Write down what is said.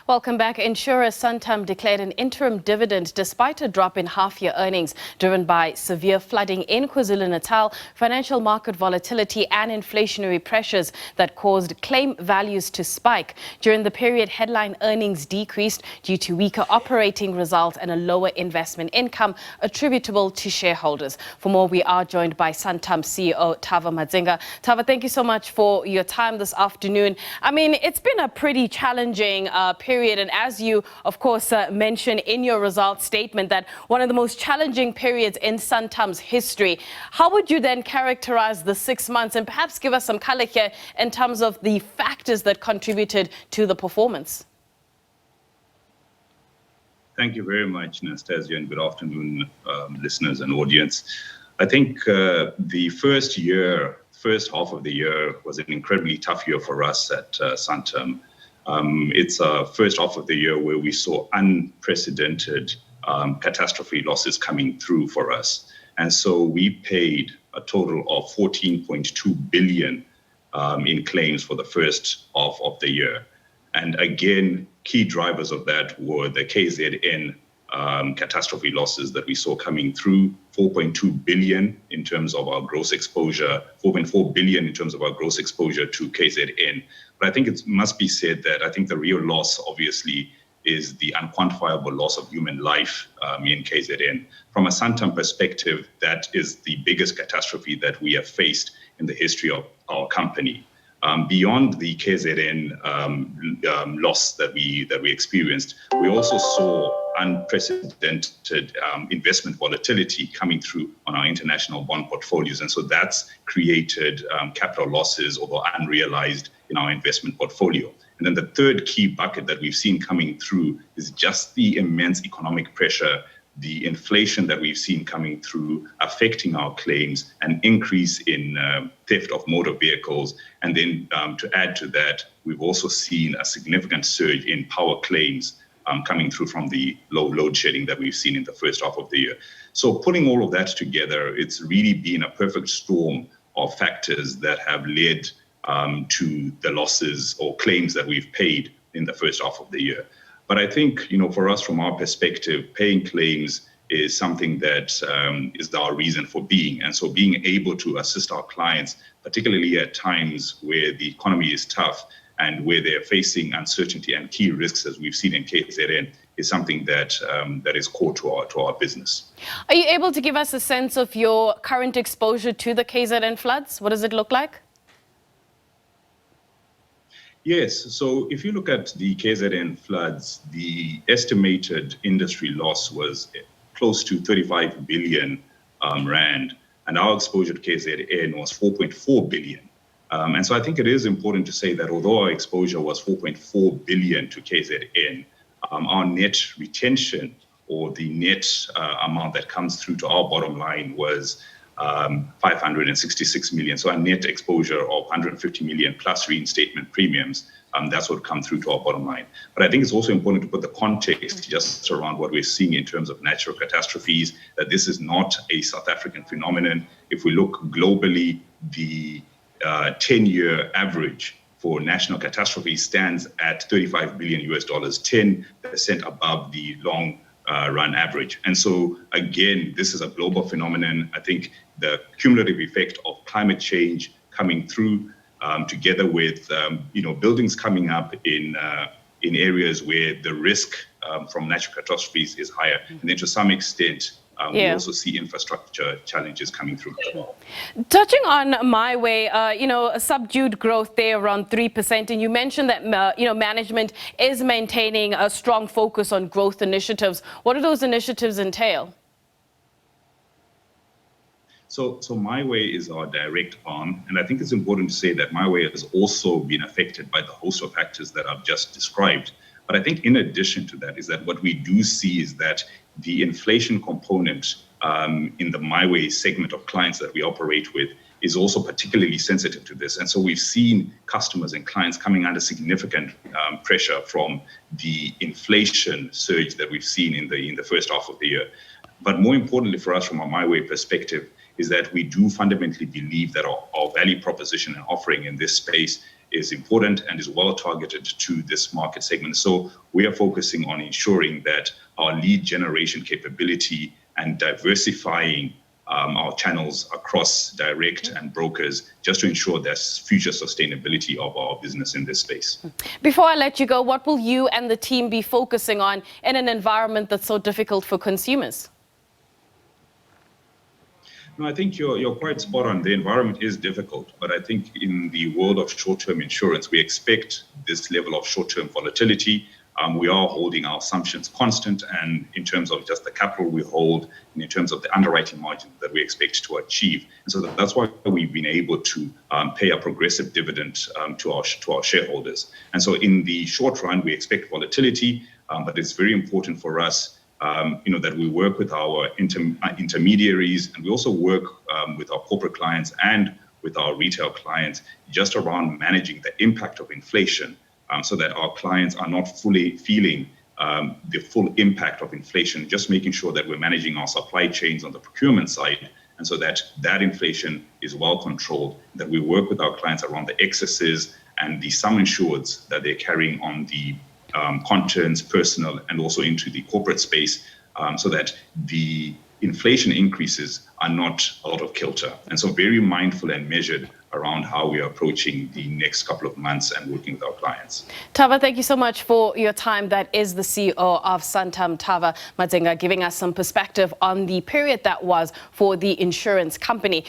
Welcome back. Insurer Santam declared an interim dividend despite a drop in half-year earnings driven by severe flooding in KwaZulu-Natal, financial market volatility and inflationary pressures that caused claim values to spike. During the period, headline earnings decreased due to weaker operating results and a lower investment income attributable to shareholders. For more, we are joined by Santam CEO Tava Madzinga. Tava, thank you so much for your time this afternoon. I mean, it's been a pretty challenging period, and as you, of course, mentioned in your results statement, that one of the most challenging periods in Santam's history. How would you then characterize the 6 months and perhaps give us some color here in terms of the factors that contributed to the performance? Thank you very much, Nastasia, and good afternoon, listeners and audience. I think the first half of the year was an incredibly tough year for us at Santam. It's a first half of the year where we saw unprecedented catastrophe losses coming through for us. And so we paid a total of 14.2 billion in claims for the first half of the year. And again, key drivers of that were the KZN catastrophe losses that we saw coming through, 4.2 billion in terms of our gross exposure, 4.4 billion in terms of our gross exposure to KZN. But I think it must be said that I think the real loss, obviously, is the unquantifiable loss of human life in KZN. From a Santam perspective, that is the biggest catastrophe that we have faced in the history of our company. Beyond the KZN loss that we experienced, we also saw unprecedented investment volatility coming through on our international bond portfolios. And so that's created capital losses, although unrealized, in our investment portfolio. And then the third key bucket that we've seen coming through is just the immense economic pressure, the inflation that we've seen coming through, affecting our claims, an increase in theft of motor vehicles. And then to add to that, we've also seen a significant surge in power claims coming through from the low load shedding that we've seen in the first half of the year. So putting all of that together, it's really been a perfect storm of factors that have led to the losses or claims that we've paid in the first half of the year. But I think, for us, from our perspective, paying claims is something that is our reason for being. And so being able to assist our clients, particularly at times where the economy is tough and where they're facing uncertainty and key risks, as we've seen in KZN, is something that is core to our business. Are you able to give us a sense of your current exposure to the KZN floods? What does it look like? Yes, so if you look at the KZN floods, the estimated industry loss was close to 35 billion rand, and our exposure to KZN was 4.4 billion. And so I think it is important to say that although our exposure was 4.4 billion to KZN, our net retention, or the net amount that comes through to our bottom line, was 566 million. So a net exposure of 150 million plus reinstatement premiums, that's what come through to our bottom line. But I think it's also important to put the context just around what we're seeing in terms of natural catastrophes, that this is not a South African phenomenon. If we look globally, the 10-year average for national catastrophes stands at $35 billion, 10% above the long run average. And so, again, this is a global phenomenon. I think the cumulative effect of climate change coming through, together with buildings coming up in areas where the risk from natural catastrophes is higher, and then to some extent we also see infrastructure challenges coming through as well. Touching on My Way, a subdued growth there around 3%, and you mentioned that management is maintaining a strong focus on growth initiatives. What do those initiatives entail? So My Way is our direct arm, and I think it's important to say that My Way has also been affected by the host of factors that I've just described. But I think in addition to that is that what we do see is that the inflation component in the My Way segment of clients that we operate with is also particularly sensitive to this. And so we've seen customers and clients coming under significant pressure from the inflation surge that we've seen in the first half of the year. But more importantly for us, from a My Way perspective, is that we do fundamentally believe that our value proposition and offering in this space is important and is well targeted to this market segment. So we are focusing on ensuring that our lead generation capability and diversifying our channels across direct and brokers, just to ensure there's future sustainability of our business in this space. Before I let you go, what will you and the team be focusing on in an environment that's so difficult for consumers? No, I think you're quite spot on. The environment is difficult, but I think in the world of short-term insurance, we expect this level of short-term volatility. We are holding our assumptions constant, and in terms of just the capital we hold, and in terms of the underwriting margin that we expect to achieve. And so that's why we've been able to pay a progressive dividend to our shareholders. And so in the short run, we expect volatility, but it's very important for us that we work with our intermediaries, and we also work with our corporate clients and with our retail clients just around managing the impact of inflation, so that our clients are not fully feeling the full impact of inflation, just making sure that we're managing our supply chains on the procurement side, and so that inflation is well controlled, that we work with our clients around the excesses and the sum insureds that they're carrying on the contents, personal, and also into the corporate space, so that the inflation increases are not out of kilter. And so very mindful and measured around how we are approaching the next couple of months and working with our clients. Tava, thank you so much for your time. That is the CEO of Santam, Tava Madzinga, giving us some perspective on the period that was for the insurance company.